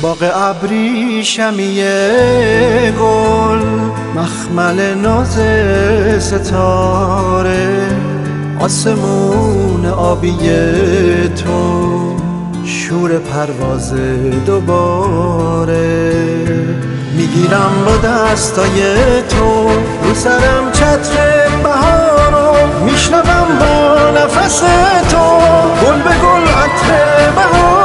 باغ ابریشمیه گل، مخمل ناز ستاره، آسمون آبی تو، شور پرواز دوباره. میگیرم با دستای تو رو سرم چتر بهارو، میشنوم با نفس تو گل به گل عطر بهارو.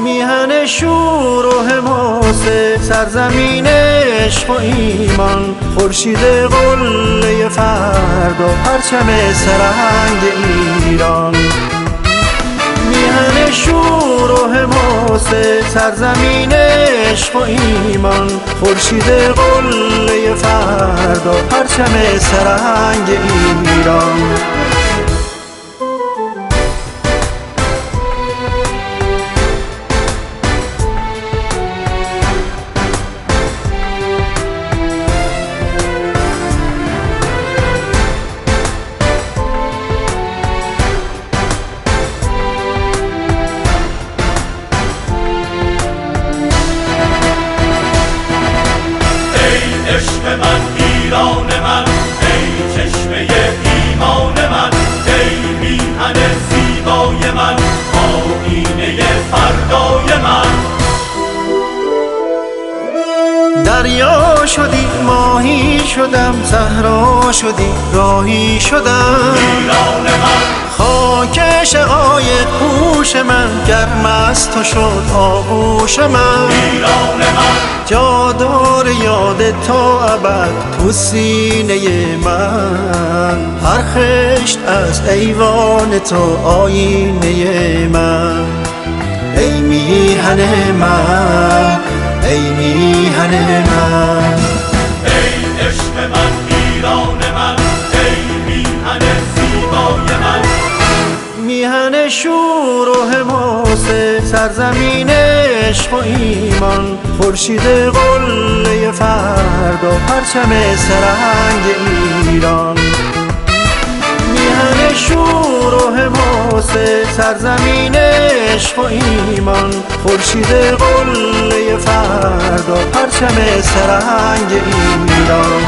میهن شور و حماسه سرزمین عشق و ایمان، خورشید قله فردا پرچم سرهنگ ایران. میهن شور و حماسه سرزمین عشق و ایمان، خورشید قله فردا پرچم سرهنگ ایران. عشق من، ایران من، ای چشمه ایمان من، ای میهن زیبای من، آیینه فردای من. دریا شدی ماهی شدم، صحرا شدی راهی شدم. ایران من، خاک شقایق پوش من، گرم از تو شد آغوش من. ایران من، جادار یاد تو ابد تو سینه من، هر خشت از ایوان تو آینه من. ای میهن من، ای میهن من، ای عشق من، ایران من، ای میهن زیبای من. میهن شور و حماسه سرزمین عشق و ایمان، خورشید قله فردا پرچم سرهنگ ایران. میهن شور و حماسه سرزمین عشق و ایمان، خورشید قله فردا پرچم سرهنگ ایران.